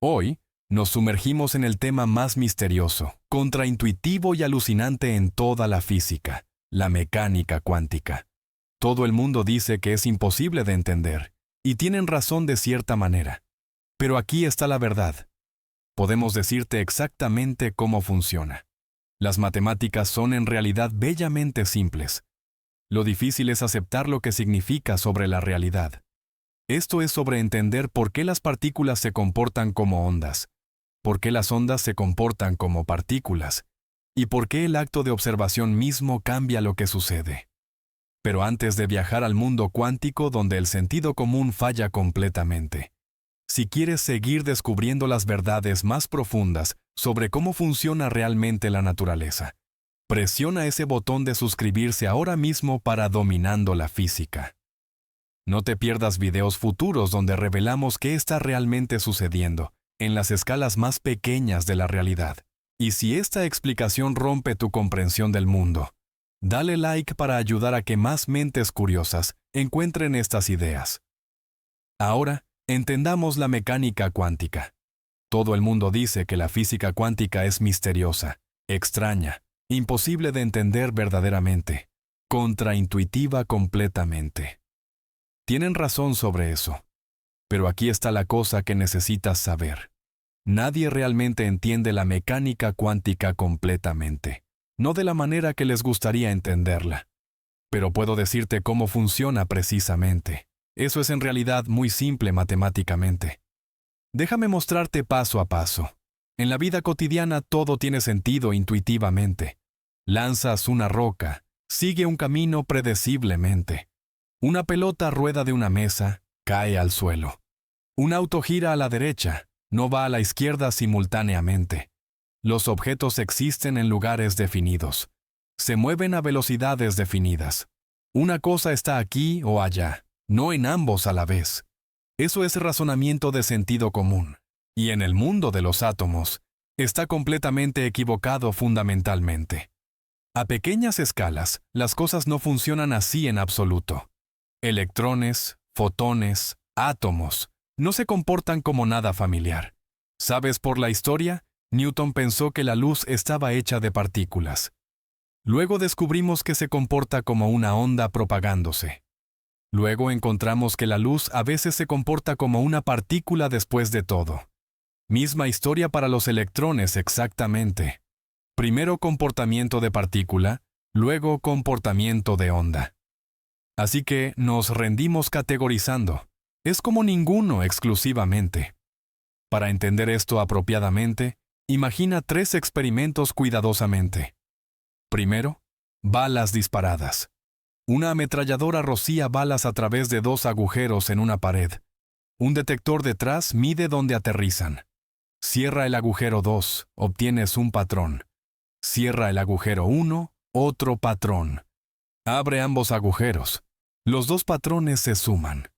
Hoy, nos sumergimos en el tema más misterioso, contraintuitivo y alucinante en toda la física, la mecánica cuántica. Todo el mundo dice que es imposible de entender, y tienen razón de cierta manera. Pero aquí está la verdad. Podemos decirte exactamente cómo funciona. Las matemáticas son en realidad bellamente simples. Lo difícil es aceptar lo que significa sobre la realidad. Esto es sobre entender por qué las partículas se comportan como ondas, por qué las ondas se comportan como partículas, y por qué el acto de observación mismo cambia lo que sucede. Pero antes de viajar al mundo cuántico donde el sentido común falla completamente, si quieres seguir descubriendo las verdades más profundas sobre cómo funciona realmente la naturaleza, presiona ese botón de suscribirse ahora mismo para Dominando la Física. No te pierdas videos futuros donde revelamos qué está realmente sucediendo en las escalas más pequeñas de la realidad. Y si esta explicación rompe tu comprensión del mundo, dale like para ayudar a que más mentes curiosas encuentren estas ideas. Ahora, entendamos la mecánica cuántica. Todo el mundo dice que la física cuántica es misteriosa, extraña, imposible de entender verdaderamente, contraintuitiva completamente. Tienen razón sobre eso. Pero aquí está la cosa que necesitas saber. Nadie realmente entiende la mecánica cuántica completamente, no de la manera que les gustaría entenderla. Pero puedo decirte cómo funciona precisamente. Eso es en realidad muy simple matemáticamente. Déjame mostrarte paso a paso. En la vida cotidiana todo tiene sentido intuitivamente. Lanzas una roca, sigue un camino predeciblemente. Una pelota rueda de una mesa, cae al suelo. Un auto gira a la derecha, no va a la izquierda simultáneamente. Los objetos existen en lugares definidos. Se mueven a velocidades definidas. Una cosa está aquí o allá, no en ambos a la vez. Eso es razonamiento de sentido común. Y en el mundo de los átomos, está completamente equivocado fundamentalmente. A pequeñas escalas, las cosas no funcionan así en absoluto. Electrones, fotones, átomos, no se comportan como nada familiar. ¿Sabes por la historia? Newton pensó que la luz estaba hecha de partículas. Luego descubrimos que se comporta como una onda propagándose. Luego encontramos que la luz a veces se comporta como una partícula después de todo. Misma historia para los electrones exactamente. Primero comportamiento de partícula, luego comportamiento de onda. Así que nos rendimos categorizando. Es como ninguno exclusivamente. Para entender esto apropiadamente, imagina 3 experimentos cuidadosamente. Primero, balas disparadas. Una ametralladora rocía balas a través de 2 agujeros en una pared. Un detector detrás mide dónde aterrizan. Cierra el agujero 2, obtienes un patrón. Cierra el agujero 1, otro patrón. Abre ambos agujeros. Los 2 patrones se suman.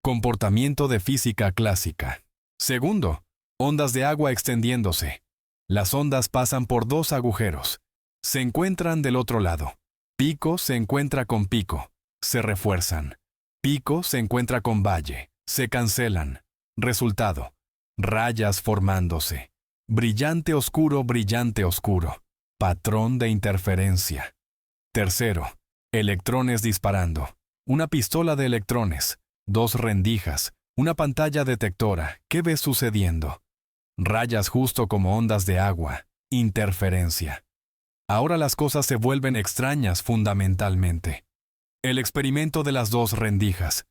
Comportamiento de física clásica. Segundo, ondas de agua extendiéndose. Las ondas pasan por 2 agujeros. Se encuentran del otro lado. Pico se encuentra con pico. Se refuerzan. Pico se encuentra con valle. Se cancelan. Resultado. Rayas formándose. Brillante oscuro, brillante oscuro. Patrón de interferencia. Tercero, electrones disparando. Una pistola de electrones. 2 rendijas. Una pantalla detectora. ¿Qué ves sucediendo? Rayas justo como ondas de agua. Interferencia. Ahora las cosas se vuelven extrañas fundamentalmente. El experimento de las 2 rendijas.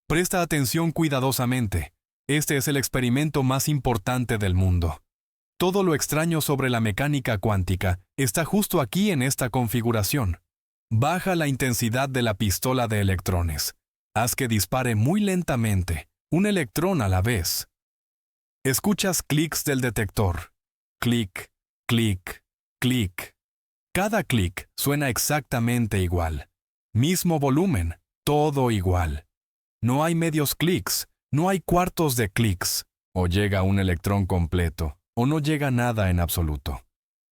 Presta atención cuidadosamente. Este es el experimento más importante del mundo. Todo lo extraño sobre la mecánica cuántica está justo aquí en esta configuración. Baja la intensidad de la pistola de electrones. Haz que dispare muy lentamente, un electrón a la vez. Escuchas clics del detector. Clic, clic, clic. Cada clic suena exactamente igual. Mismo volumen, todo igual. No hay medios clics, no hay cuartos de clics. O llega un electrón completo, o no llega nada en absoluto.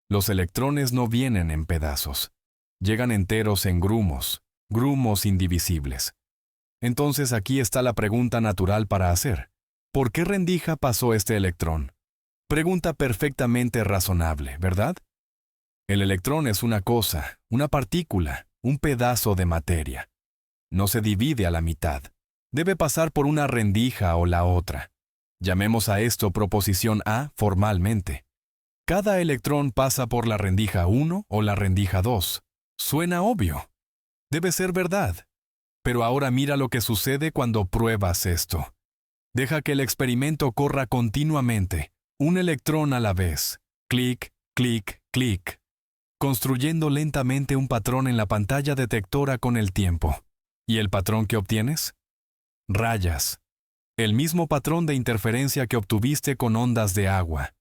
Los electrones no vienen en pedazos. Llegan enteros en grumos, grumos indivisibles. Entonces aquí está la pregunta natural para hacer. ¿Por qué rendija pasó este electrón? Pregunta perfectamente razonable, ¿verdad? El electrón es una cosa, una partícula, un pedazo de materia. No se divide a la mitad. Debe pasar por una rendija o la otra. Llamemos a esto proposición A formalmente. Cada electrón pasa por la rendija 1 o la rendija 2. Suena obvio. Debe ser verdad. Pero ahora mira lo que sucede cuando pruebas esto. Deja que el experimento corra continuamente, un electrón a la vez. Clic, clic, clic. Construyendo lentamente un patrón en la pantalla detectora con el tiempo. ¿Y el patrón que obtienes? Rayas. El mismo patrón de interferencia que obtuviste con ondas de agua.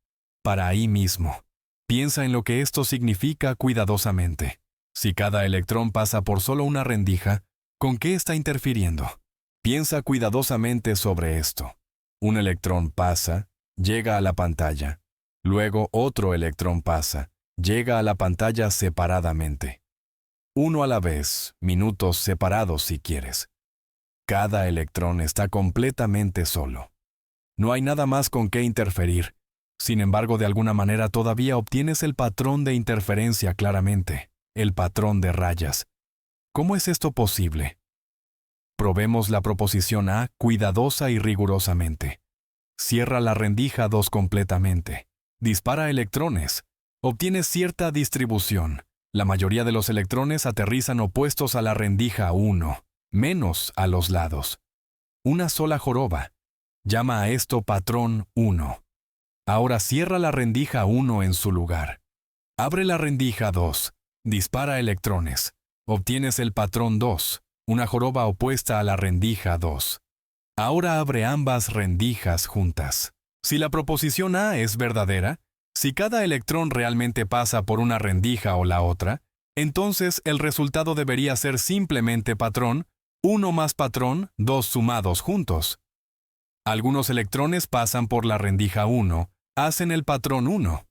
Para ahí mismo. Piensa en lo que esto significa cuidadosamente. Si cada electrón pasa por solo una rendija, ¿con qué está interfiriendo? Piensa cuidadosamente sobre esto. Un electrón pasa, llega a la pantalla. Luego otro electrón pasa, llega a la pantalla separadamente. Uno a la vez, minutos separados si quieres. Cada electrón está completamente solo. No hay nada más con qué interferir. Sin embargo, de alguna manera todavía obtienes el patrón de interferencia claramente, el patrón de rayas. ¿Cómo es esto posible? Probemos la proposición A cuidadosa y rigurosamente. Cierra la rendija 2 completamente. Dispara electrones. Obtienes cierta distribución. La mayoría de los electrones aterrizan opuestos a la rendija 1, menos a los lados. Una sola joroba. Llama a esto patrón 1. Ahora cierra la rendija 1 en su lugar. Abre la rendija 2. Dispara electrones. Obtienes el patrón 2, una joroba opuesta a la rendija 2. Ahora abre ambas rendijas juntas. Si la proposición A es verdadera, si cada electrón realmente pasa por una rendija o la otra, entonces el resultado debería ser simplemente patrón, 1 más patrón, 2 sumados juntos. Algunos electrones pasan por la rendija 1, hacen el patrón 1.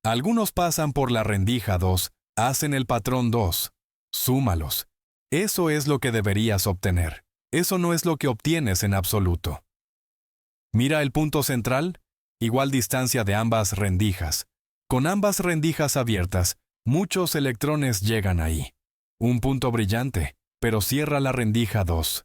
Algunos pasan por la rendija 2, hacen el patrón 2. Súmalos. Eso es lo que deberías obtener. Eso no es lo que obtienes en absoluto. Mira el punto central, igual distancia de ambas rendijas. Con ambas rendijas abiertas, muchos electrones llegan ahí. Un punto brillante, pero cierra la rendija 2.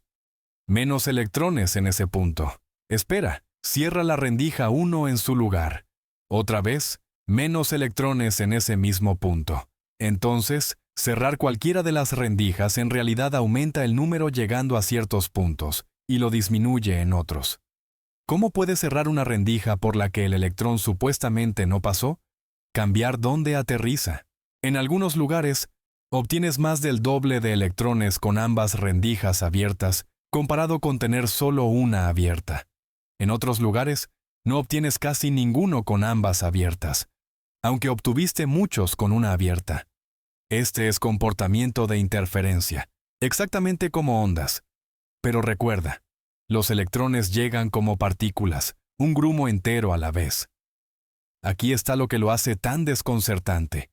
Menos electrones en ese punto. Espera, cierra la rendija 1 en su lugar. Otra vez, menos electrones en ese mismo punto. Entonces, cerrar cualquiera de las rendijas en realidad aumenta el número llegando a ciertos puntos y lo disminuye en otros. ¿Cómo puedes cerrar una rendija por la que el electrón supuestamente no pasó? Cambiar dónde aterriza. En algunos lugares, obtienes más del doble de electrones con ambas rendijas abiertas comparado con tener solo una abierta. En otros lugares, no obtienes casi ninguno con ambas abiertas, aunque obtuviste muchos con una abierta. Este es comportamiento de interferencia, exactamente como ondas. Pero recuerda, los electrones llegan como partículas, un grumo entero a la vez. Aquí está lo que lo hace tan desconcertante.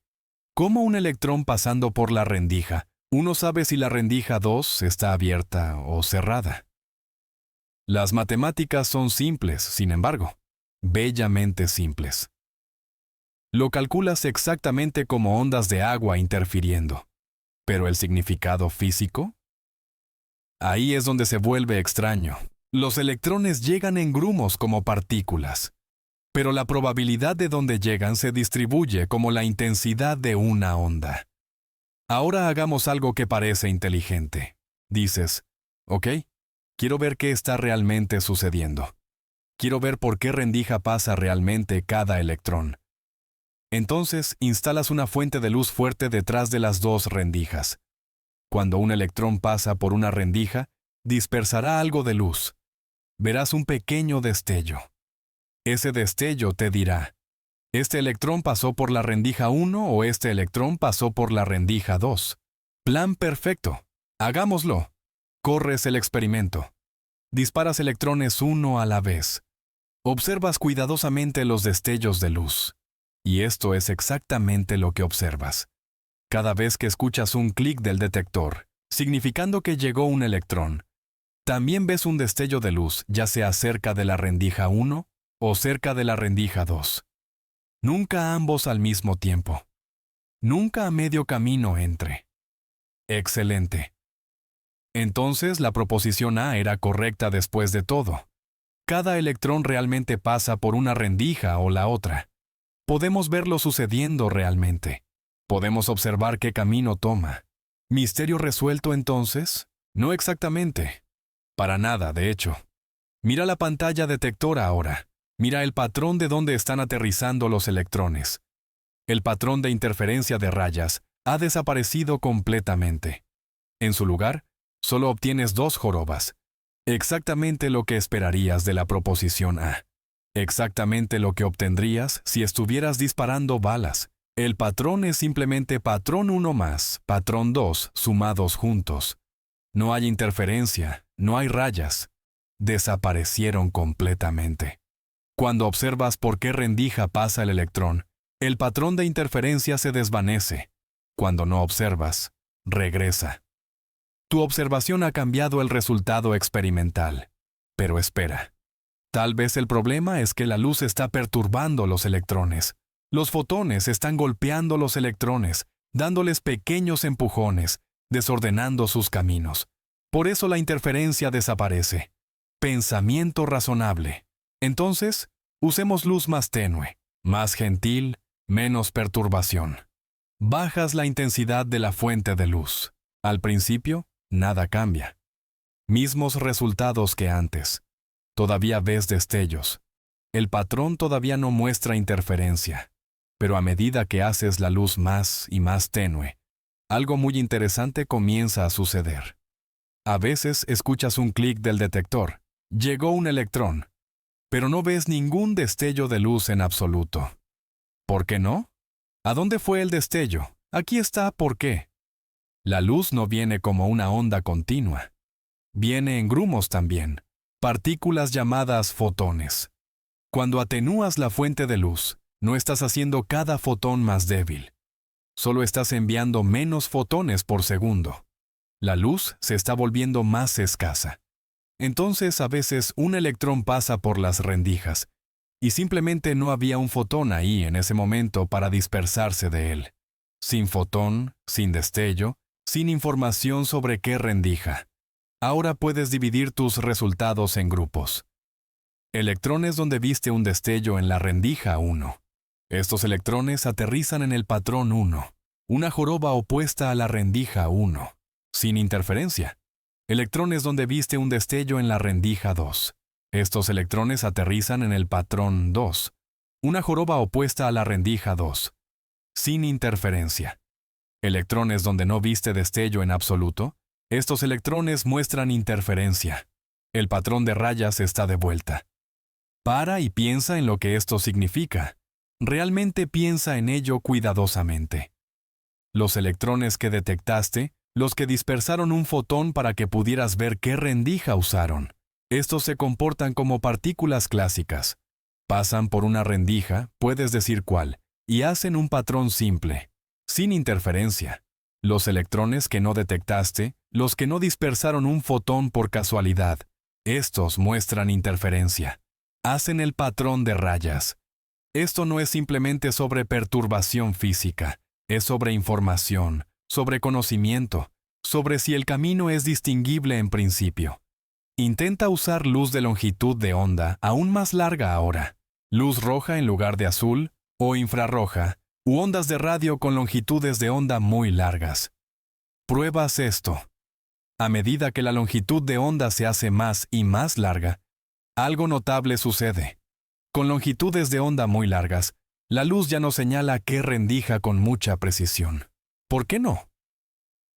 ¿Cómo un electrón pasando por la rendija, uno sabe si la rendija 2 está abierta o cerrada? Las matemáticas son simples, sin embargo, bellamente simples. Lo calculas exactamente como ondas de agua interfiriendo. ¿Pero el significado físico? Ahí es donde se vuelve extraño. Los electrones llegan en grumos como partículas, pero la probabilidad de dónde llegan se distribuye como la intensidad de una onda. Ahora hagamos algo que parece inteligente. Dices, ok, quiero ver qué está realmente sucediendo. Quiero ver por qué rendija pasa realmente cada electrón. Entonces, instalas una fuente de luz fuerte detrás de las dos rendijas. Cuando un electrón pasa por una rendija, dispersará algo de luz. Verás un pequeño destello. Ese destello te dirá, ¿este electrón pasó por la rendija 1 o este electrón pasó por la rendija 2? Plan perfecto. Hagámoslo. Corres el experimento. Disparas electrones uno a la vez. Observas cuidadosamente los destellos de luz. Y esto es exactamente lo que observas. Cada vez que escuchas un clic del detector, significando que llegó un electrón, También ves un destello de luz, ya sea cerca de la rendija 1 o cerca de la rendija 2. Nunca ambos al mismo tiempo. Nunca a medio camino entre. Excelente. Entonces la proposición A era correcta después de todo. Cada electrón realmente pasa por una rendija o la otra. Podemos verlo sucediendo realmente. Podemos observar qué camino toma. ¿Misterio resuelto entonces? No exactamente. Para nada, de hecho. Mira la pantalla detectora ahora. Mira el patrón de dónde están aterrizando los electrones. El patrón de interferencia de rayas ha desaparecido completamente. En su lugar, solo obtienes 2 jorobas. Exactamente lo que esperarías de la proposición A. Exactamente lo que obtendrías si estuvieras disparando balas. El patrón es simplemente patrón 1 más patrón 2 sumados juntos. No hay interferencia, no hay rayas. Desaparecieron completamente. Cuando observas por qué rendija pasa el electrón, el patrón de interferencia se desvanece. Cuando no observas, regresa. Tu observación ha cambiado el resultado experimental. Pero espera. Tal vez el problema es que la luz está perturbando los electrones. Los fotones están golpeando los electrones, dándoles pequeños empujones, desordenando sus caminos. Por eso la interferencia desaparece. Pensamiento razonable. Entonces, usemos luz más tenue, más gentil, menos perturbación. Bajas la intensidad de la fuente de luz. Al principio, nada cambia. Mismos resultados que antes. Todavía ves destellos. El patrón todavía no muestra interferencia. Pero a medida que haces la luz más y más tenue, algo muy interesante comienza a suceder. A veces escuchas un clic del detector. Llegó un electrón. Pero no ves ningún destello de luz en absoluto. ¿Por qué no? ¿A dónde fue el destello? Aquí está por qué. La luz no viene como una onda continua. Viene en grumos también, partículas llamadas fotones. Cuando atenúas la fuente de luz, no estás haciendo cada fotón más débil. Solo estás enviando menos fotones por segundo. La luz se está volviendo más escasa. Entonces a veces un electrón pasa por las rendijas, y simplemente no había un fotón ahí en ese momento para dispersarse de él. Sin fotón, sin destello, sin información sobre qué rendija. Ahora puedes dividir tus resultados en grupos. Electrones donde viste un destello en la rendija 1. Estos electrones aterrizan en el patrón 1, una joroba opuesta a la rendija 1, sin interferencia. Electrones donde viste un destello en la rendija 2. Estos electrones aterrizan en el patrón 2, una joroba opuesta a la rendija 2, sin interferencia. Electrones donde no viste destello en absoluto. Estos electrones muestran interferencia. El patrón de rayas está de vuelta. Para y piensa en lo que esto significa. Realmente piensa en ello cuidadosamente. Los electrones que detectaste, los que dispersaron un fotón para que pudieras ver qué rendija usaron. Estos se comportan como partículas clásicas. Pasan por una rendija, puedes decir cuál, y hacen un patrón simple, sin interferencia. Los electrones que no detectaste, los que no dispersaron un fotón por casualidad, estos muestran interferencia. Hacen el patrón de rayas. Esto no es simplemente sobre perturbación física, es sobre información, sobre conocimiento, sobre si el camino es distinguible en principio. Intenta usar luz de longitud de onda aún más larga ahora, luz roja en lugar de azul, o infrarroja, u ondas de radio con longitudes de onda muy largas. Pruebas esto. A medida que la longitud de onda se hace más y más larga, algo notable sucede. Con longitudes de onda muy largas, la luz ya no señala qué rendija con mucha precisión. ¿Por qué no?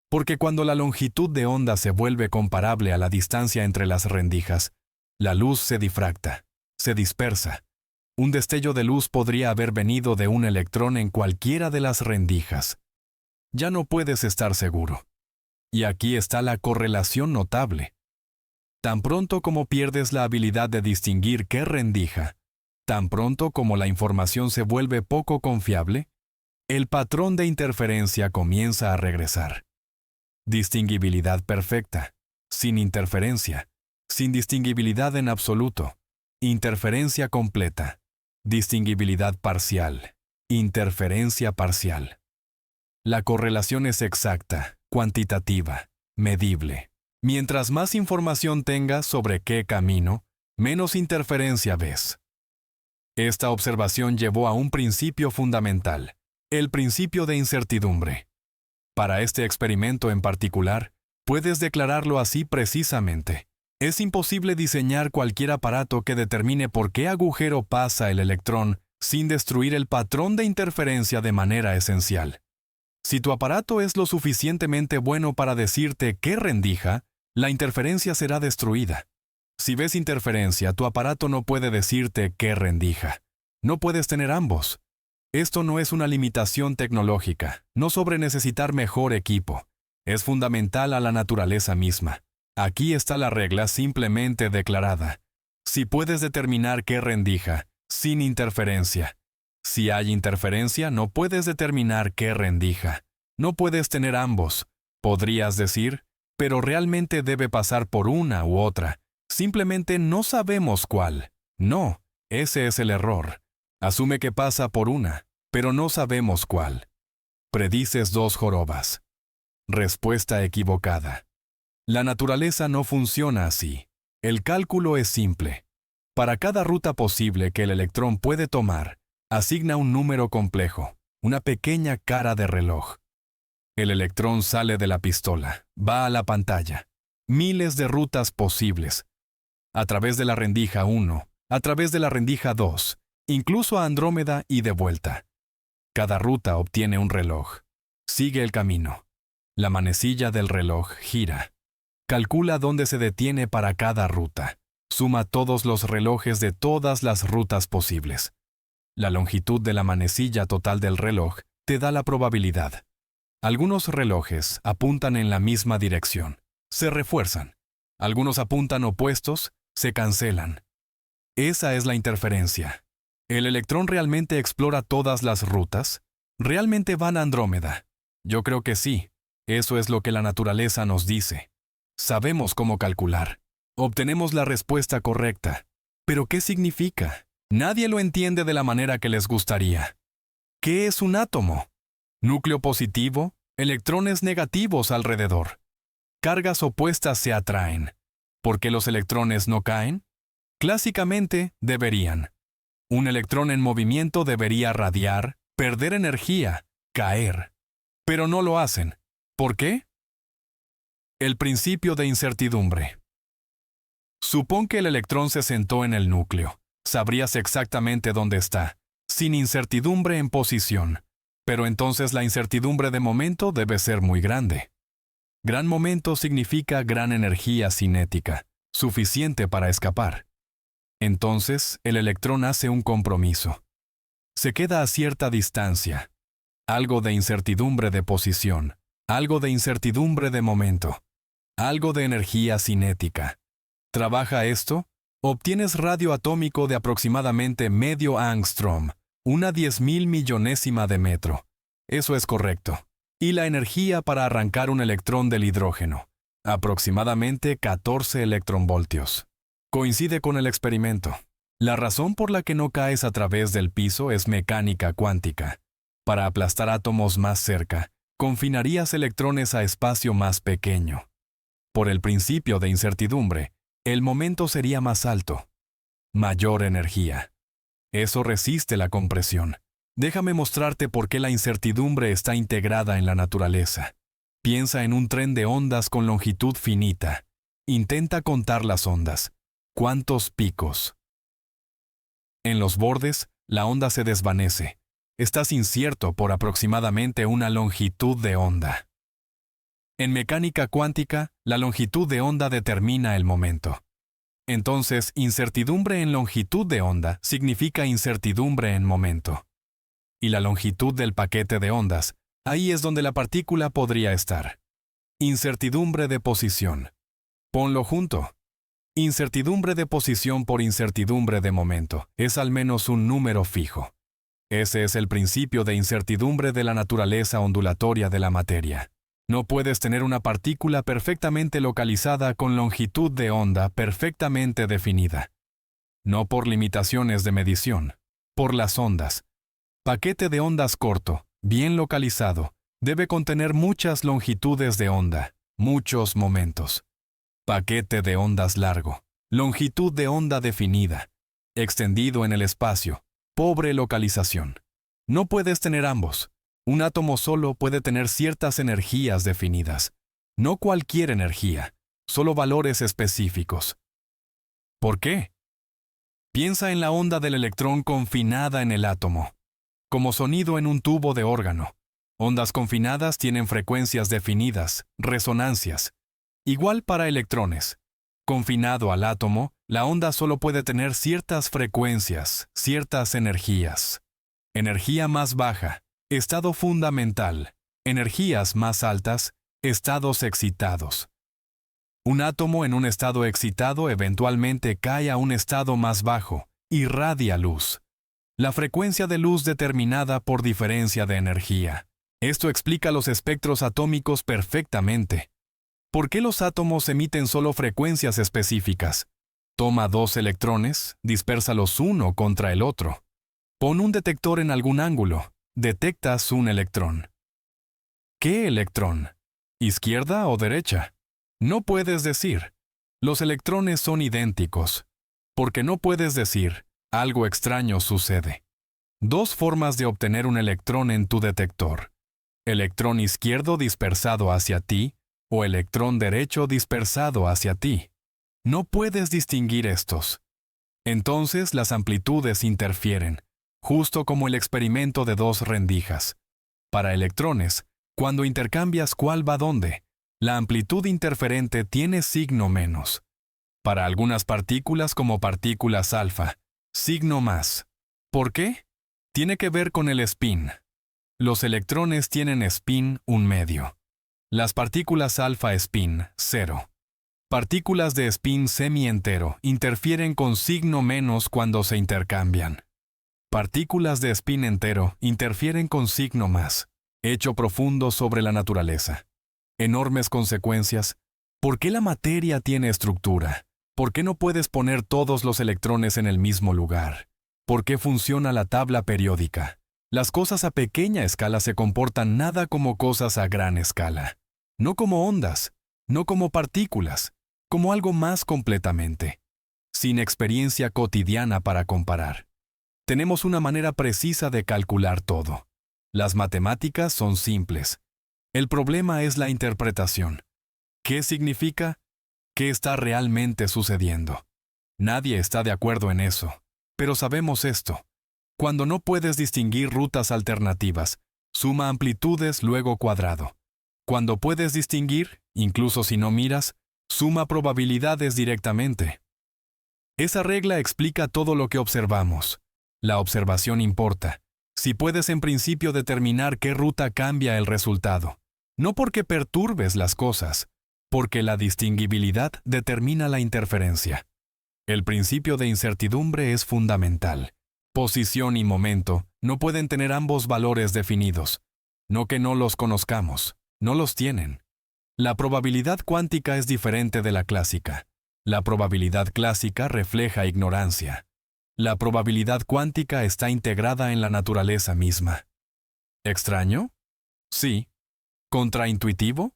Porque cuando la longitud de onda se vuelve comparable a la distancia entre las rendijas, la luz se difracta, se dispersa. Un destello de luz podría haber venido de un electrón en cualquiera de las rendijas. Ya no puedes estar seguro. Y aquí está la correlación notable. Tan pronto como pierdes la habilidad de distinguir qué rendija, tan pronto como la información se vuelve poco confiable, el patrón de interferencia comienza a regresar. Distinguibilidad perfecta, sin interferencia, sin distinguibilidad en absoluto, interferencia completa, distinguibilidad parcial, interferencia parcial. La correlación es exacta, cuantitativa, medible. Mientras más información tengas sobre qué camino, menos interferencia ves. Esta observación llevó a un principio fundamental, el principio de incertidumbre. Para este experimento en particular, puedes declararlo así precisamente. Es imposible diseñar cualquier aparato que determine por qué agujero pasa el electrón sin destruir el patrón de interferencia de manera esencial. Si tu aparato es lo suficientemente bueno para decirte qué rendija, la interferencia será destruida. Si ves interferencia, tu aparato no puede decirte qué rendija. No puedes tener ambos. Esto no es una limitación tecnológica, no sobre necesitar mejor equipo. Es fundamental a la naturaleza misma. Aquí está la regla simplemente declarada. Si puedes determinar qué rendija, sin interferencia. Si hay interferencia, no puedes determinar qué rendija. No puedes tener ambos. Podrías decir, pero realmente debe pasar por una u otra. Simplemente no sabemos cuál. No, ese es el error. Asume que pasa por una, pero no sabemos cuál. Predices dos jorobas. Respuesta equivocada. La naturaleza no funciona así. El cálculo es simple. Para cada ruta posible que el electrón puede tomar, asigna un número complejo, una pequeña cara de reloj. El electrón sale de la pistola, va a la pantalla. Miles de rutas posibles. A través de la rendija 1, a través de la rendija 2, incluso a Andrómeda y de vuelta. Cada ruta obtiene un reloj. Sigue el camino. La manecilla del reloj gira. Calcula dónde se detiene para cada ruta. Suma todos los relojes de todas las rutas posibles. La longitud de la manecilla total del reloj te da la probabilidad. Algunos relojes apuntan en la misma dirección. Se refuerzan. Algunos apuntan opuestos, se cancelan. Esa es la interferencia. ¿El electrón realmente explora todas las rutas? ¿Realmente van a Andrómeda? Yo creo que sí. Eso es lo que la naturaleza nos dice. Sabemos cómo calcular. Obtenemos la respuesta correcta. ¿Pero qué significa? Nadie lo entiende de la manera que les gustaría. ¿Qué es un átomo? Núcleo positivo, electrones negativos alrededor. Cargas opuestas se atraen. ¿Por qué los electrones no caen? Clásicamente, deberían. Un electrón en movimiento debería radiar, perder energía, caer. Pero no lo hacen. ¿Por qué? El principio de incertidumbre. Supón que el electrón se sentó en el núcleo. Sabrías exactamente dónde está, sin incertidumbre en posición. Pero entonces la incertidumbre de momento debe ser muy grande. Gran momento significa gran energía cinética, suficiente para escapar. Entonces, el electrón hace un compromiso. Se queda a cierta distancia. Algo de incertidumbre de posición, algo de incertidumbre de momento, algo de energía cinética. ¿Trabaja esto? Obtienes radio atómico de aproximadamente medio ángstrom, una 10.000 millonésima de metro. Eso es correcto. Y la energía para arrancar un electrón del hidrógeno, aproximadamente 14 electronvoltios. Coincide con el experimento. La razón por la que no caes a través del piso es mecánica cuántica. Para aplastar átomos más cerca, confinarías electrones a espacio más pequeño. Por el principio de incertidumbre, el momento sería más alto. Mayor energía. Eso resiste la compresión. Déjame mostrarte por qué la incertidumbre está integrada en la naturaleza. Piensa en un tren de ondas con longitud finita. Intenta contar las ondas. ¿Cuántos picos? En los bordes, la onda se desvanece. Estás incierto por aproximadamente una longitud de onda. En mecánica cuántica, la longitud de onda determina el momento. Entonces, incertidumbre en longitud de onda significa incertidumbre en momento. Y la longitud del paquete de ondas, ahí es donde la partícula podría estar. Incertidumbre de posición. Ponlo junto. Incertidumbre de posición por incertidumbre de momento es al menos un número fijo. Ese es el principio de incertidumbre de la naturaleza ondulatoria de la materia. No puedes tener una partícula perfectamente localizada con longitud de onda perfectamente definida. No por limitaciones de medición, por las ondas. Paquete de ondas corto, bien localizado, debe contener muchas longitudes de onda, muchos momentos. Paquete de ondas largo, longitud de onda definida, extendido en el espacio, pobre localización. No puedes tener ambos. Un átomo solo puede tener ciertas energías definidas. No cualquier energía, solo valores específicos. ¿Por qué? Piensa en la onda del electrón confinada en el átomo, como sonido en un tubo de órgano. Ondas confinadas tienen frecuencias definidas, resonancias. Igual para electrones. Confinado al átomo, la onda solo puede tener ciertas frecuencias, ciertas energías. Energía más baja, estado fundamental. Energías más altas, estados excitados. Un átomo en un estado excitado eventualmente cae a un estado más bajo, irradia luz. La frecuencia de luz determinada por diferencia de energía. Esto explica los espectros atómicos perfectamente. ¿Por qué los átomos emiten solo frecuencias específicas? Toma 2 electrones, dispérsalos uno contra el otro. Pon un detector en algún ángulo, detectas un electrón. ¿Qué electrón? ¿Izquierda o derecha? No puedes decir. Los electrones son idénticos. Porque no puedes decir, algo extraño sucede. 2 formas de obtener un electrón en tu detector. Electrón izquierdo dispersado hacia ti o electrón derecho dispersado hacia ti. No puedes distinguir estos. Entonces las amplitudes interfieren, justo como el experimento de 2 rendijas. Para electrones, cuando intercambias cuál va dónde, la amplitud interferente tiene signo menos. Para algunas partículas como partículas alfa, signo más. ¿Por qué? Tiene que ver con el spin. Los electrones tienen spin 1/2. Las partículas alfa spin 0. Partículas de spin semi-entero interfieren con signo menos cuando se intercambian. Partículas de spin entero interfieren con signo más. Hecho profundo sobre la naturaleza. Enormes consecuencias. ¿Por qué la materia tiene estructura? ¿Por qué no puedes poner todos los electrones en el mismo lugar? ¿Por qué funciona la tabla periódica? Las cosas a pequeña escala se comportan nada como cosas a gran escala. No como ondas, no como partículas, como algo más completamente. Sin experiencia cotidiana para comparar. Tenemos una manera precisa de calcular todo. Las matemáticas son simples. El problema es la interpretación. ¿Qué significa? ¿Qué está realmente sucediendo? Nadie está de acuerdo en eso, pero sabemos esto. Cuando no puedes distinguir rutas alternativas, suma amplitudes luego cuadrado. Cuando puedes distinguir, incluso si no miras, suma probabilidades directamente. Esa regla explica todo lo que observamos. La observación importa. Si puedes en principio determinar qué ruta cambia el resultado. No porque perturbes las cosas, porque la distinguibilidad determina la interferencia. El principio de incertidumbre es fundamental. Posición y momento no pueden tener ambos valores definidos. No que no los conozcamos, no los tienen. La probabilidad cuántica es diferente de la clásica. La probabilidad clásica refleja ignorancia. La probabilidad cuántica está integrada en la naturaleza misma. ¿Extraño? Sí. ¿Contraintuitivo?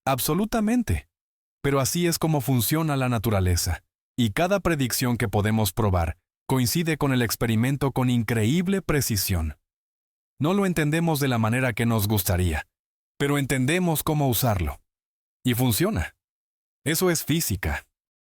Absolutamente. Pero así es como funciona la naturaleza. Y cada predicción que podemos probar coincide con el experimento con increíble precisión. No lo entendemos de la manera que nos gustaría, pero entendemos cómo usarlo. Y funciona. Eso es física.